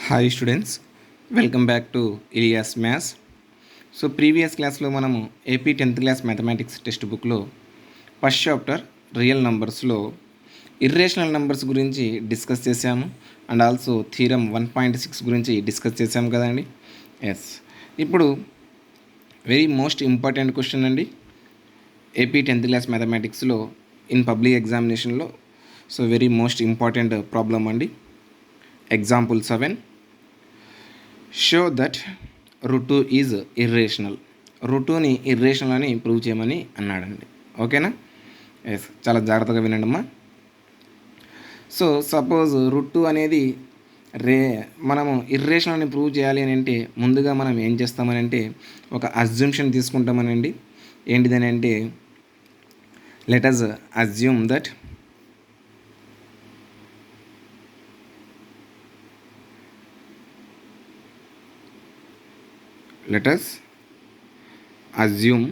Hi students, welcome back to Ilyas maths. So previous క్లాస్లో మనము AP 10th class mathematics text బుక్లో first chapter real నంబర్స్లో irrational numbers గురించి discuss చేశాము and also theorem 1.6 గురించి discuss చేశాము కదండి. ఎస్, ఇప్పుడు వెరీ మోస్ట్ ఇంపార్టెంట్ క్వశ్చన్ అండి ఏపీ 10th క్లాస్ మ్యాథమెటిక్స్లో ఇన్ పబ్లిక్ ఎగ్జామినేషన్లో. So very most important problem అండి. Example 7, show that √2 is irrational. √2ని ఇర్రేషనల్ అని ప్రూవ్ చేయమని అన్నాడండి. ఓకేనా? ఎస్, చాలా జాగ్రత్తగా వినండి అమ్మా. సో సపోజ్ √2 అనేది మనము ఇర్రేషనల్ అని ప్రూవ్ చేయాలి అని అంటే ముందుగా మనం ఏం చేస్తామని అంటే ఒక అజ్యూమ్షన్ తీసుకుంటామనండి. ఏంటిదని అంటే let us assume that let us assume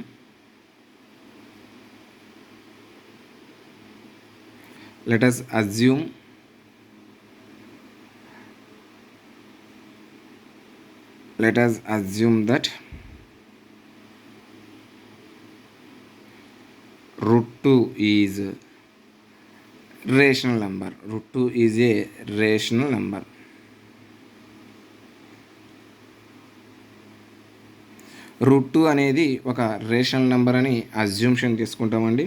let us assume let us assume that √2 is rational number. √2 is a rational number. √2 అనేది ఒక రేషనల్ నెంబర్ అని అజ్యూమ్షన్ తీసుకుంటామండి.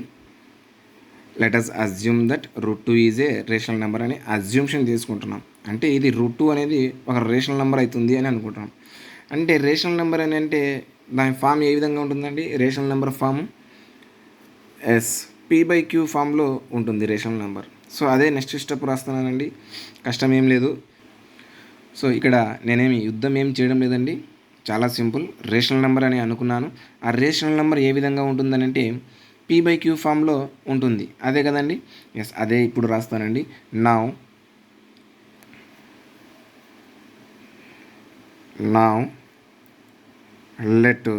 Let us assume that √2 is a rational number అని assumption తీసుకుంటున్నాం. అంటే ఇది √2 అనేది ఒక రేషనల్ నెంబర్ అవుతుంది అని అనుకుంటున్నాం. అంటే రేషనల్ నెంబర్ అని అంటే దాని ఫామ్ ఏ విధంగా ఉంటుందండి? రేషనల్ నెంబర్ ఫామ్ P/Q ఫామ్లో ఉంటుంది రేషనల్ నెంబర్. సో అదే నెక్స్ట్ స్టెప్ రాస్తున్నానండి, కష్టం ఏం లేదు. సో ఇక్కడ నేనేమి యుద్ధం ఏం చేయడం లేదండి, చాలా సింపుల్. రేషనల్ నెంబర్ అని అనుకున్నాను. ఆ రేషనల్ నెంబర్ ఏ విధంగా ఉంటుందని అంటే P/Q ఫామ్లో ఉంటుంది, అదే కదండి. ఎస్, అదే ఇప్పుడు రాస్తానండి. నౌ లెట్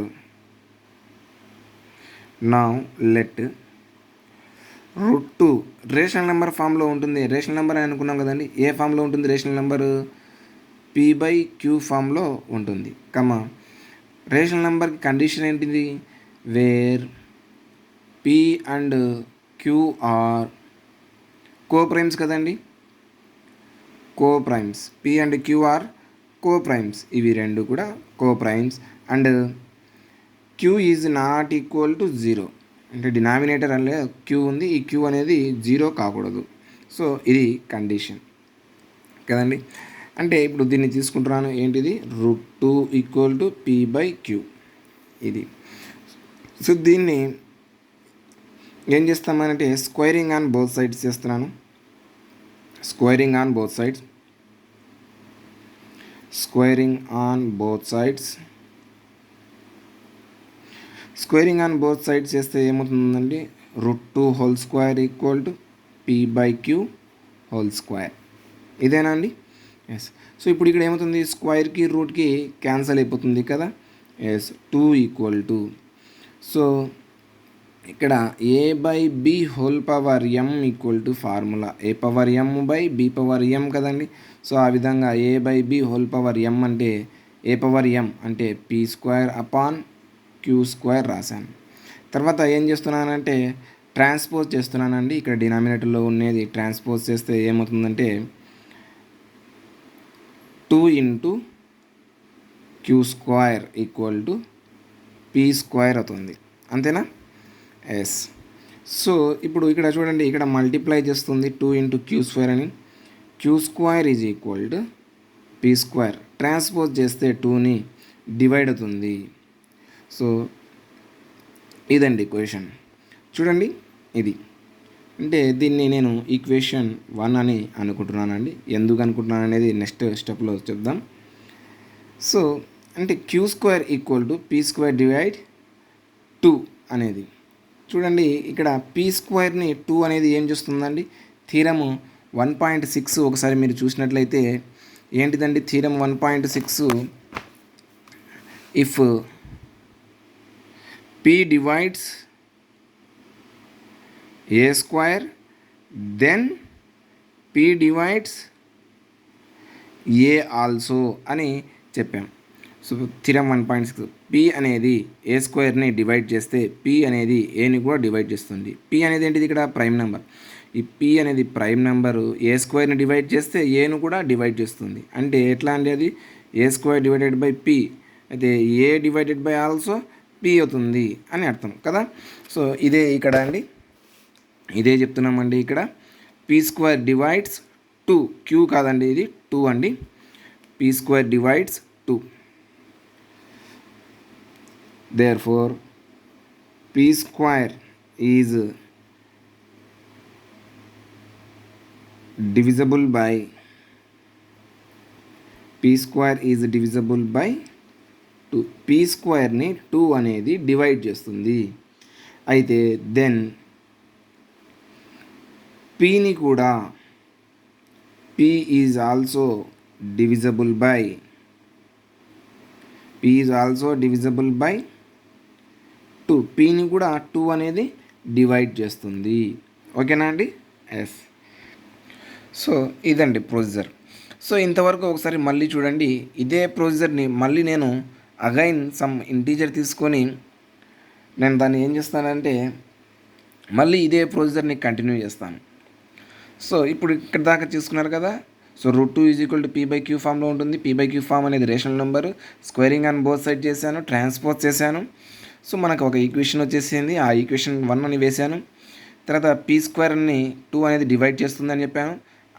√2 రేషనల్ నెంబర్ ఫామ్లో ఉంటుంది. రేషనల్ నెంబర్ అని అనుకున్నాం కదండి. ఏ ఫామ్లో ఉంటుంది రేషనల్ నెంబరు? P/Q ఫామ్లో ఉంటుంది. రేషనల్ నెంబర్కి కండిషన్ ఏంటిది? Where P and Q are coprimes కదండి. Coprimes, P and Q are coprimes. ఇవి రెండు కూడా coprimes. And Q is not equal to 0. అంటే డినామినేటర్ అనే Q ఉంది, ఈ Q అనేది 0 కాకూడదు. సో ఇది కండిషన్ కదండి. అంటే ఇప్పుడు దీన్ని తీసుకుంటున్నాను, ఏంటిది? √2 ఈక్వల్ టు P/Q ఇది. సో దీన్ని ఏం చేస్తామనంటే స్క్వేరింగ్ ఆన్ బోత్ సైడ్స్ చేస్తున్నాను. స్క్వేరింగ్ ఆన్ బోత్ సైడ్స్ చేస్తే ఏమవుతుందండి? √2 whole square equal to P/Q whole square. ఇదేనా అండి? ఎస్. సో ఇప్పుడు ఇక్కడ ఏమవుతుంది? స్క్వేర్కి రూట్కి క్యాన్సల్ అయిపోతుంది కదా. ఎస్, 2 ఈక్వల్ టు, సో ఇక్కడ A/B whole power M equal to formula A/M/B/M కదండి. సో ఆ విధంగా A/B హోల్ పవర్ M అంటే A/M అంటే P²/Q² రాశాను. తర్వాత ఏం చేస్తున్నానంటే ట్రాన్స్పోజ్ చేస్తున్నానండి. ఇక్కడ డినామినేటర్లో ఉన్నది ట్రాన్స్పోజ్ చేస్తే ఏమవుతుందంటే 2 into Q² equal to P² అవుతుంది. అంతేనా? ఎస్. సో ఇప్పుడు ఇక్కడ చూడండి, ఇక్కడ మల్టిప్లై చేస్తుంది 2 ఇంటూ Q² అని. Q² is equal to P². Transpose చేస్తే 2ని డివైడ్ అవుతుంది. సో ఇదండి క్వశ్చన్. చూడండి, ఇది అంటే దీన్ని నేను ఈక్వేషన్ 1 అని అనుకుంటున్నానండి. ఎందుకు అనుకుంటున్నాను అనేది నెక్స్ట్ స్టెప్లో చెప్దాం. సో అంటే Q² equal to P² divide 2 అనేది. చూడండి, ఇక్కడ P²ని 2 అనేది ఏం చేస్తుందండి? థీరము 1.6 ఒకసారి మీరు చూసినట్లయితే ఏంటిదండి? Theorem 1.6, if P divides A² then P divides A also అని చెప్పాం. సో థిరం 1.6 పి అనేది ఏ స్క్వేర్ని డివైడ్ చేస్తే పి అనేది ఏని కూడా డివైడ్ చేస్తుంది. పి అనేది ఏంటిది ఇక్కడ ప్రైమ్ నెంబర్. ఈ పి అనేది ప్రైమ్ నెంబరు ఏ స్క్వేర్ని డివైడ్ చేస్తే ఏను కూడా డివైడ్ చేస్తుంది. అంటే ఎట్లా అంటే అది ఏ స్క్వేర్ డివైడెడ్ బై పి అయితే ఏ డివైడెడ్ బై ఆల్సో పి అవుతుంది అని అర్థం కదా. సో ఇదే ఇక్కడ అండి, ఇదే చెప్తున్నామండి ఇక్కడ పీ స్క్వేర్ డివైడ్స్ 2, క్యూ కాదండి ఇది 2 అండి. P square divides 2. therefore p square is divisible by p square is divisible by 2. p స్క్వేర్ని 2 అనేది డివైడ్ చేస్తుంది. అయితే దెన్ pని కూడా p is also divisible by 2. pని కూడా 2 అనేది డివైడ్ చేస్తుంది. ఓకేనా అండి? ఎస్. సో ఇదండి ప్రొసీజర్. సో ఇంతవరకు ఒకసారి మళ్ళీ చూడండి. ఇదే ప్రొసీజర్ని మళ్ళీ నేను అగైన్ సమ్ ఇంటీజర్ తీసుకొని నేను దాన్ని ఏం చేస్తానంటే మళ్ళీ ఇదే ప్రొసీజర్ని కంటిన్యూ చేస్తాను. సో ఇప్పుడు ఇక్కడ దాకా చూసుకున్నారు కదా. సో √2 = p/q ఫామ్లో ఉంటుంది. p/q ఫామ్ అనేది rational number. Squaring on both side చేశాను, ట్రాన్స్పోజ్ చేశాను. సో మనకు ఒక ఈక్వేషన్ వచ్చేసింది. ఆ ఈక్వేషన్ 1 అని వేశాను. తర్వాత పీ స్క్వేర్ని 2 అనేది డివైడ్ చేస్తుందని చెప్పాను.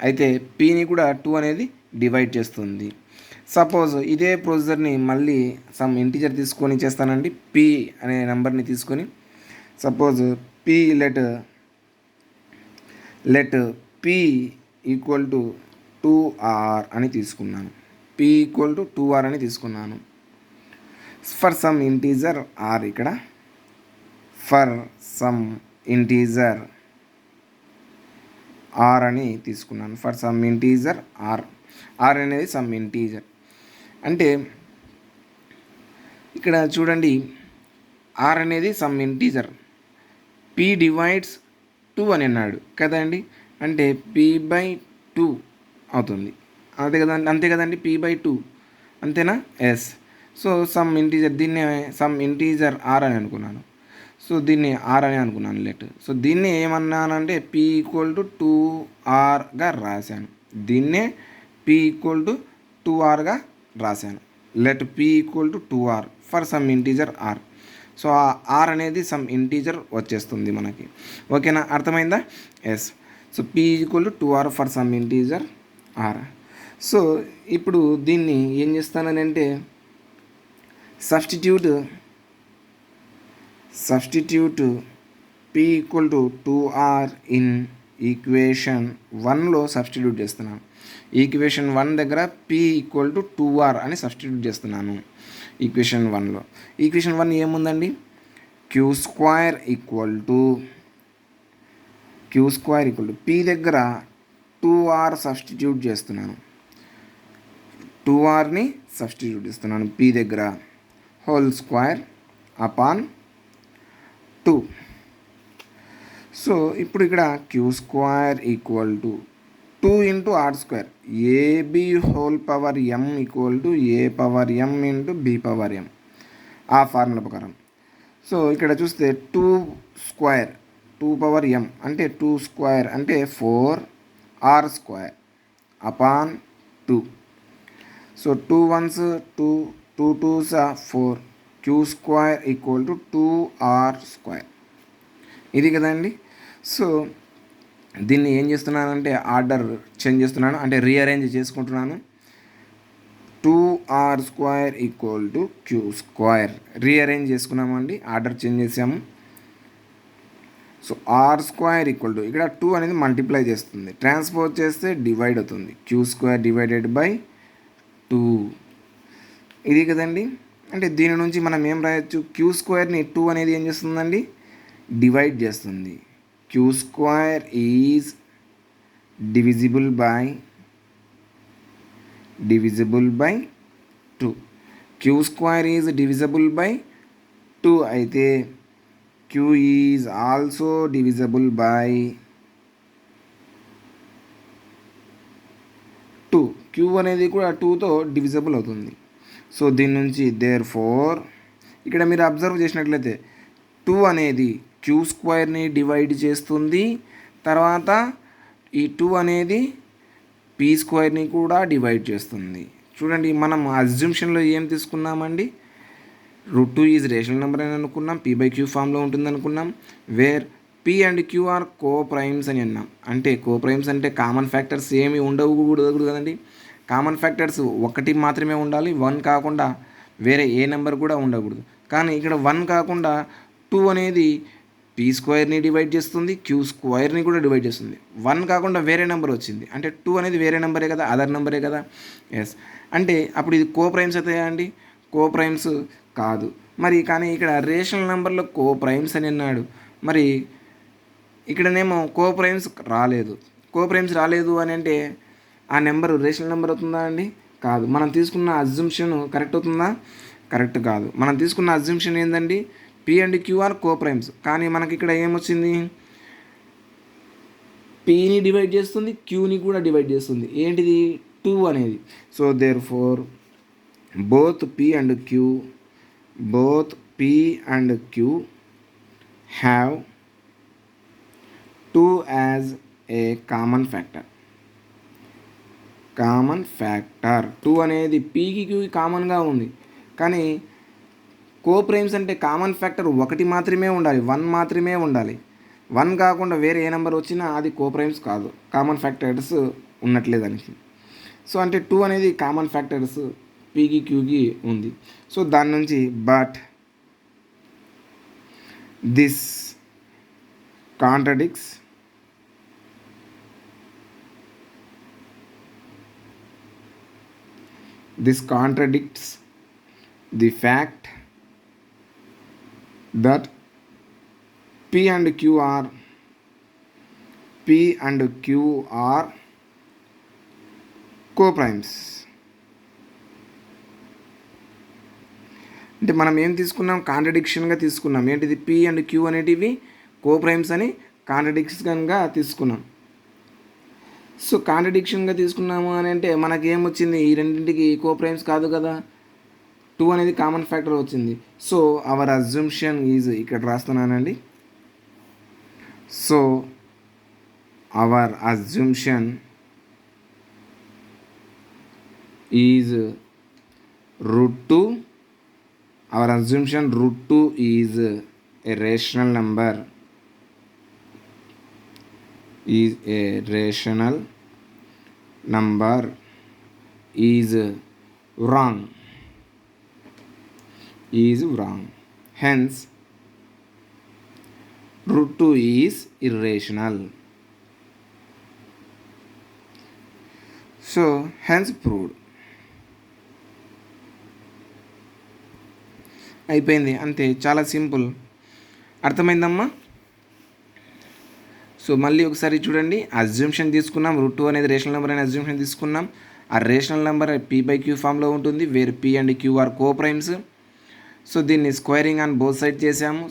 అయితే పీని కూడా 2 అనేది డివైడ్ చేస్తుంది. సపోజ్ ఇదే ప్రొసీజర్ని మళ్ళీ సమ్ ఇంటీజర్ తీసుకొని చేస్తానండి. పీ అనే నెంబర్ని తీసుకొని suppose P let P equal to 2r అని తీసుకున్నాను. p ఈక్వల్ టు 2r అని తీసుకున్నాను. ఫర్ సమ్ ఇంటీజర్ r, ఇక్కడ ఫర్ సమ్ ఇంటీజర్ r అని తీసుకున్నాను. ఫర్ సమ్ ఇంటీజర్ r అనేది సమ్ ఇంటీజర్. అంటే ఇక్కడ చూడండి r అనేది సమ్ ఇంటీజర్. p డివైడ్స్ 2 అని అన్నాడు కదండి. అంటే p/2 అవుతుంది. అంతే కదండి, p/2 అంతేనా? ఎస్. సో సమ్ ఇంటీజర్, దీన్ని సమ్ ఇంటీజర్ r అని అనుకున్నాను. సో దీన్ని r అని అనుకున్నాను లెట్. సో దీన్ని ఏమన్నానంటే p = 2rగా రాశాను. దీన్నే p = 2rగా రాశాను. Let p = 2r for some integer r. So ఆ r అనేది సమ్ ఇంటీజర్ వచ్చేస్తుంది మనకి. ఓకేనా? అర్థమైందా? Yes. So p = 2r for some integer r. So ఇప్పుడు దీన్ని ఏం చేస్తానంటే substitute p = 2r in equation 1లో సబ్స్టిట్యూట్ చేస్తున్నాను. ఈక్వేషన్ 1 దగ్గర p = 2r అని సబ్స్టిట్యూట్ చేస్తున్నాను ఈక్వేషన్ 1లో. ఈక్వేషన్ 1 ఏముందండి? q² p దగ్గర 2r సబ్స్టిట్యూట్ చేస్తున్నాను. 2rని సబ్స్టిట్యూట్ చేస్తున్నాను p దగ్గర. Whole square upon 2. సో ఇప్పుడు ఇక్కడ q² = 2 × r². ab whole power m = a/m × b/m ఆ ఫార్ములా ప్రకారం. సో ఇక్కడ చూస్తే 2/m అంటే 2² అంటే 4r² upon 2. So 2 1s 2, 2 2s 4. q² = 2r². ఇది కదండి. సో దీన్ని ఏం చేస్తున్నానంటే ఆర్డర్ చేంజ్ చేస్తున్నాను, అంటే రీఅరేంజ్ చేసుకుంటున్నాను. 2r² = q². రీఅరేంజ్ చేసుకున్నామండి, ఆర్డర్ చేంజ్ చేసాము. సో r² ఇక్కడ 2 అనేది మల్టిప్లై చేస్తుంది, ట్రాన్స్పోజ్ చేస్తే డివైడ్ అవుతుంది. q² divided by 2. ఇది కదండి. అంటే దీని నుంచి మనం ఏం రాయొచ్చు? q²ని 2 అనేది ఏం చేస్తుందండి? డివైడ్ చేస్తుంది. q² is divisible by 2. q² is divisible by 2 అయితే q is also divisible by 2. q q అనేది కూడా 2తో డివిజబుల్ అవుతుంది. సో దీని నుంచి దేర్ ఫోర్ ఇక్కడ మీరు అబ్జర్వ్ చేసినట్లయితే 2 అనేది క్యూ స్క్వేర్ని డివైడ్ చేస్తుంది, తర్వాత ఈ 2 అనేది పీ స్క్వేర్ని కూడా డివైడ్ చేస్తుంది. చూడండి, మనం అజ్యూమ్షన్లో ఏం తీసుకున్నామండి, √2 ఈజ్ రేషనల్ నెంబర్ అని అనుకున్నాం, p/q ఫామ్లో ఉంటుంది అనుకున్నాం, where p and q are coprimes అని అన్నాం. అంటే కో ప్రైమ్స్ అంటే కామన్ ఫ్యాక్టర్స్ ఏమి ఉండకూడదు కదండి. కామన్ ఫ్యాక్టర్స్ ఒకటి మాత్రమే ఉండాలి, 1 కాకుండా వేరే ఏ నెంబర్ కూడా ఉండకూడదు. కానీ ఇక్కడ 1 కాకుండా 2 అనేది పీ స్క్వేర్ని డివైడ్ చేస్తుంది, క్యూ స్క్వేర్ని కూడా డివైడ్ చేస్తుంది. 1 కాకుండా వేరే నెంబర్ వచ్చింది అంటే 2 అనేది వేరే నెంబరే కదా, అదర్ నెంబరే కదా. ఎస్, అంటే అప్పుడు ఇది కో ప్రైమ్స్ అవుతాయా అండి? కో ప్రైమ్స్ కాదు. మరి కానీ ఇక్కడ రేషనల్ నెంబర్లో కో ప్రైమ్స్ అని అన్నాడు, మరి ఇక్కడనేమో కో ప్రైమ్స్ రాలేదు. కో ప్రైమ్స్ రాలేదు అని అంటే ఆ నెంబర్ రేషనల్ నెంబర్ అవుతుందా అండి? కాదు. మనం తీసుకున్న అజ్యూమ్షన్ కరెక్ట్ అవుతుందా? కరెక్ట్ కాదు. మనం తీసుకున్న అజ్యూమ్షన్ ఏంటండి, p and q are coprimes. కానీ మనకి ఇక్కడ ఏమొచ్చింది, పీని డివైడ్ చేస్తుంది, క్యూని కూడా డివైడ్ చేస్తుంది. ఏంటిది? 2 అనేది. So therefore both p and q have 2 as a common factor. 2 అనేది pకి qకి కామన్గా ఉంది, కానీ కో ప్రైమ్స్ అంటే కామన్ ఫ్యాక్టర్ ఒకటి మాత్రమే ఉండాలి, 1 మాత్రమే ఉండాలి. 1 కాకుండా వేరే ఏ నెంబర్ వచ్చినా అది కో ప్రైమ్స్ కాదు, కామన్ ఫ్యాక్టర్స్ ఉన్నట్లే దానికి. సో అంటే 2 అనేది కామన్ ఫ్యాక్టర్స్ పీకి క్యూకి ఉంది. సో దాని నుంచి but this contradicts the fact that P and Q are co-primes. అంటే మనం ఏం తీసుకున్నాం, కాంట్రడిక్షన్గా తీసుకున్నాం. ఏంటిది? పీ అండ్ క్యూ అనేటివి కో ప్రైమ్స్ అని కాంట్రడిక్షన్గా తీసుకున్నాం. సో కాంట్రడిక్షన్గా తీసుకున్నాము అని అంటే మనకి ఏమొచ్చింది, ఈ రెండింటికి కో ప్రైమ్స్ కాదు కదా, 2 అనేది కామన్ ఫ్యాక్టర్ వచ్చింది. సో అవర్ అజ్యూమ్షన్ ఈజ్, ఇక్కడ రాస్తున్నానండి. So our assumption is √2. Our assumption √2 is a rational number, is wrong. Hence √2 is irrational. So hence proved. అయిపోయింది, అంతే, చాలా సింపుల్. అర్థమైందమ్మా? సో మళ్ళీ ఒకసారి చూడండి, అజ్యూమ్షన్ తీసుకున్నాం, √2 అనేది రేషనల్ నెంబర్ అనే అజ్యూమ్షన్ తీసుకున్నాం. ఆ రేషనల్ నెంబర్ p/q ఫామ్లో ఉంటుంది, where p and q are coprimes. So దీన్ని స్క్వేరింగ్ ఆన్ బోత్ సైడ్ చేసాము.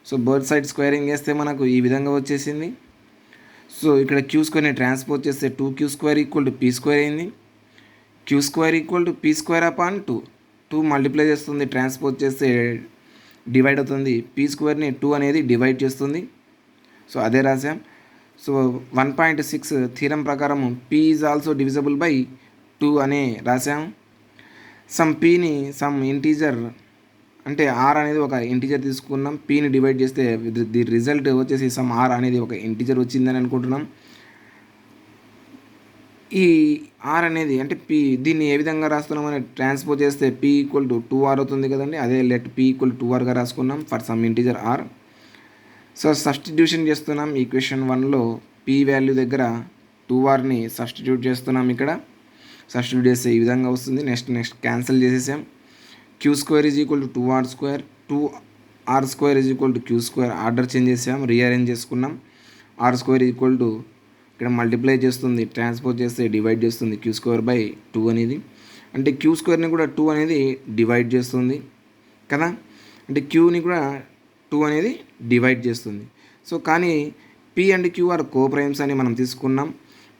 సో బోత్ సైడ్ స్క్వేరింగ్ చేస్తే మనకు ఈ విధంగా వచ్చేసింది. సో ఇక్కడ క్యూ స్క్వేర్ని ట్రాన్స్పోజ్ చేస్తే 2q² = p² అయింది. q² = p² 2 మల్టిప్లై చేస్తుంది, ట్రాన్స్పోజ్ చేస్తే డివైడ్ అవుతుంది, p² 2 అనేది డివైడ్ చేస్తుంది. సో అదే రాసాం. సో 1.6 థీరం ప్రకారం p is also divisible by 2 అనే రాసాం. సమ్ పీని సమ్ ఇంటీజర్ అంటే r అనేది ఒక ఇంటీజర్ తీసుకున్నాం, pని డివైడ్ చేస్తే ది రిజల్ట్ వచ్చేసి సమ్ r అనేది ఒక ఇంటీజర్ వచ్చిందని అనుకుంటున్నాం. ఈ r అనేది అంటే p, దీన్ని ఏ విధంగా రాస్తున్నామని ట్రాన్స్పోజ్ చేస్తే p = 2r అవుతుంది కదండి. అదే లెట్ p = 2rగా రాసుకున్నాం for some integer r. So substitution చేస్తున్నాం. ఈక్వేషన్ 1లో p వాల్యూ దగ్గర 2rని సబ్స్టిట్యూట్ చేస్తున్నాం. ఇక్కడ సబ్స్టిట్యూట్ చేస్తే ఈ విధంగా వస్తుంది. నెక్స్ట్ క్యాన్సిల్ చేసేసాం. q² = 2r², 2r² = q². Order change చేసాం, రీఅరేంజ్ చేసుకున్నాం. r² ఇక్కడ మల్టిప్లై చేస్తుంది, ట్రాన్స్పోజ్ చేస్తే డివైడ్ చేస్తుంది, q²/2 అనేది. అంటే q² కూడా 2 అనేది డివైడ్ చేస్తుంది కదా, అంటే qని కూడా 2 అనేది డివైడ్ చేస్తుంది. సో కానీ p and q are coprimes అని మనం తీసుకున్నాం.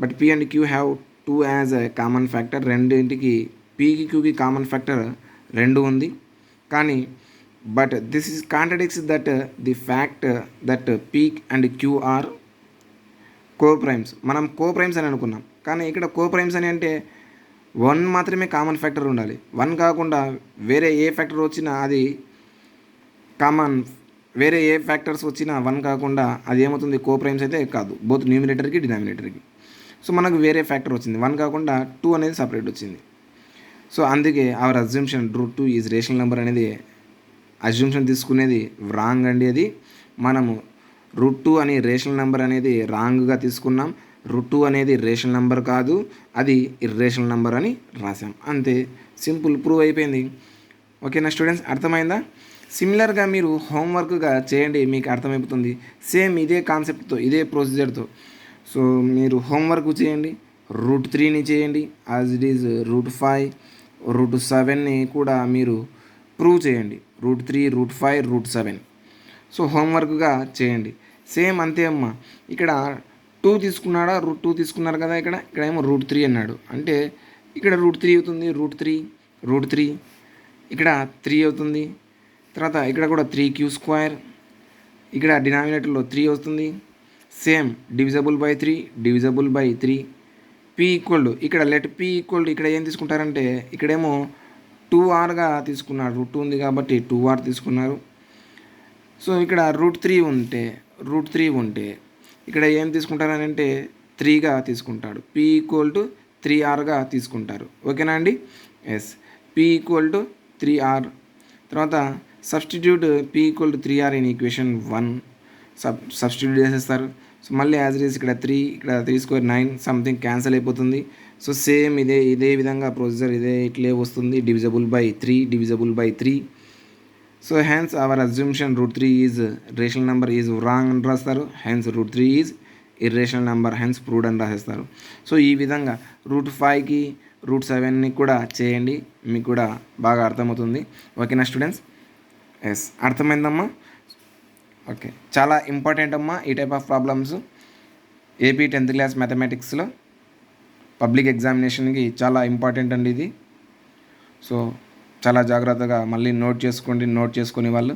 But p and q have two as a common factor, రెండింటికి పీకి క్యూకి కామన్ ఫ్యాక్టర్ 2 ఉంది. కానీ but this is contradicts that the fact that p and q are coprimes. మనం coprimes అని అనుకున్నాం, కానీ ఇక్కడ కోప్రైమ్స్ అని అంటే 1 మాత్రమే కామన్ ఫ్యాక్టర్ ఉండాలి. 1 కాకుండా వేరే ఏ ఫ్యాక్టర్ వచ్చినా అది కామన్, వేరే ఏ ఫ్యాక్టర్స్ వచ్చినా 1 కాకుండా అది ఏమవుతుంది, కోప్రైమ్స్ అయితే కాదు, బోత్ న్యూమినేటర్కి డినామినేటర్కి. సో మనకు వేరే ఫ్యాక్టర్ వచ్చింది, 1 కాకుండా 2 అనేది సపరేట్ వచ్చింది. సో అందుకే అవర్ అజ్యూమ్షన్ √2 ఈజ్ రేషనల్ నెంబర్ అనేది అజ్యూమ్షన్ తీసుకునేది రాంగ్ అండి. అది మనము √2 అని రేషనల్ నెంబర్ అనేది రాంగ్గా తీసుకున్నాం. √2 అనేది రేషనల్ నెంబర్ కాదు, అది ఇర్రేషనల్ నెంబర్ అని రాసాం. అంతే, సింపుల్, ప్రూవ్ అయిపోయింది. ఓకేనా స్టూడెంట్స్, అర్థమైందా? సిమిలర్గా మీరు హోంవర్క్గా చేయండి, మీకు అర్థమైపోతుంది. సేమ్ ఇదే కాన్సెప్ట్తో, ఇదే ప్రొసీజర్తో. సో మీరు హోంవర్క్ చేయండి, √3ని చేయండి, యాజ్ ఇట్ ఈజ్ √5, √7ని కూడా మీరు ప్రూవ్ చేయండి. √3, √5, √7. సో హోంవర్క్గా చేయండి. సేమ్ అంతే అమ్మా. ఇక్కడ 2 తీసుకున్నాడా, √2 తీసుకున్నారు కదా, ఇక్కడ ఏమో √3 అన్నాడు. అంటే ఇక్కడ √3 అవుతుంది, √3 ఇక్కడ 3 అవుతుంది. తర్వాత ఇక్కడ కూడా 3q², ఇక్కడ డినామినేటర్లో 3 వస్తుంది. Same divisible by 3, divisible by 3. p equal, ఇక్కడ లెట్ p ఈక్వల్, ఇక్కడ ఏం తీసుకుంటారంటే ఇక్కడేమో 2rగా తీసుకున్నారు, √2 ఉంది కాబట్టి 2r తీసుకున్నారు. సో ఇక్కడ √3 ఉంటే ఇక్కడ ఏం తీసుకుంటారని అంటే 3గా తీసుకుంటాడు. p ఈక్వల్ టు 3rగా తీసుకుంటారు. ఓకేనా అండి? Yes, p equal to 3r. తర్వాత substitute p equal to 3r in equation 1. Substitute చేసేస్తారు. సో మళ్ళీ యాజ్ ఇట్ ఈస్ ఇక్కడ 3, ఇక్కడ 3² 9, సంథింగ్ క్యాన్సిల్ అయిపోతుంది. సో సేమ్ ఇదే విధంగా ప్రొసీజర్ ఇట్లే వస్తుంది. Divisible by 3. So hence our assumption √3 is rational number is wrong అని రాస్తారు. Hence √3 is irrational number, hence proved అని రాసేస్తారు. సో ఈ విధంగా √5కి √7ని కూడా చేయండి, మీకు కూడా బాగా అర్థమవుతుంది. ఓకేనా స్టూడెంట్స్? ఎస్, అర్థమైందమ్మా? ఓకే, చాలా ఇంపార్టెంట్ అమ్మా ఈ type of problems. AP 10th class మ్యాథమెటిక్స్లో పబ్లిక్ ఎగ్జామినేషన్కి చాలా ఇంపార్టెంట్ అండి ఇది. సో చాలా జాగ్రత్తగా మళ్ళీ నోట్ చేసుకునే వాళ్ళు.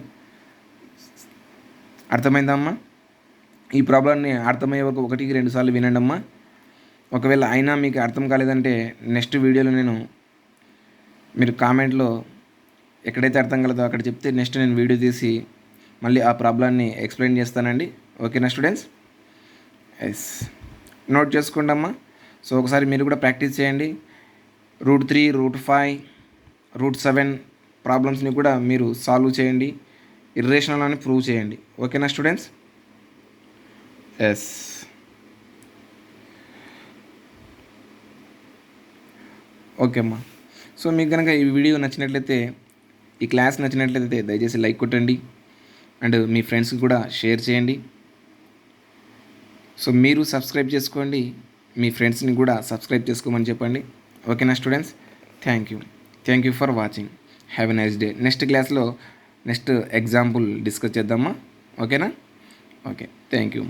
అర్థమైందమ్మా? ఈ ప్రాబ్లమ్ని అర్థమయ్యే వరకు 1-2 సార్లు వినండి అమ్మా. ఒకవేళ అయినా మీకు అర్థం కాలేదంటే నెక్స్ట్ వీడియోలో మీరు కామెంట్లో ఎక్కడైతే అర్థం కాలేదో అక్కడ చెప్తే నెక్స్ట్ నేను వీడియో తీసి మళ్ళీ ఆ ప్రాబ్లమ్ని ఎక్స్ప్లెయిన్ చేస్తానండి. ఓకేనా స్టూడెంట్స్? ఎస్, నోట్ చేసుకోండి అమ్మా. సో ఒకసారి మీరు కూడా ప్రాక్టీస్ చేయండి. √3, √5, √7 ప్రాబ్లమ్స్ని కూడా మీరు సాల్వ్ చేయండి, ఇర్రేషనల్ అని ప్రూవ్ చేయండి. ఓకేనా స్టూడెంట్స్? ఎస్, ఓకే అమ్మా. సో మీకు కనుక ఈ వీడియో నచ్చినట్లయితే, ఈ క్లాస్ నచ్చినట్లయితే దయచేసి లైక్ కొట్టండి అండ్ మీ ఫ్రెండ్స్కి కూడా షేర్ చేయండి. సో మీరు సబ్స్క్రైబ్ చేసుకోండి, మీ ఫ్రెండ్స్ని కూడా సబ్స్క్రైబ్ చేసుకోమని చెప్పండి. ఓకేనా students? Thank you for watching. Have a nice day. Next క్లాస్లో నెక్స్ట్ ఎగ్జాంపుల్ డిస్కస్ చేద్దామా? ఓకేనా? Okay, thank you.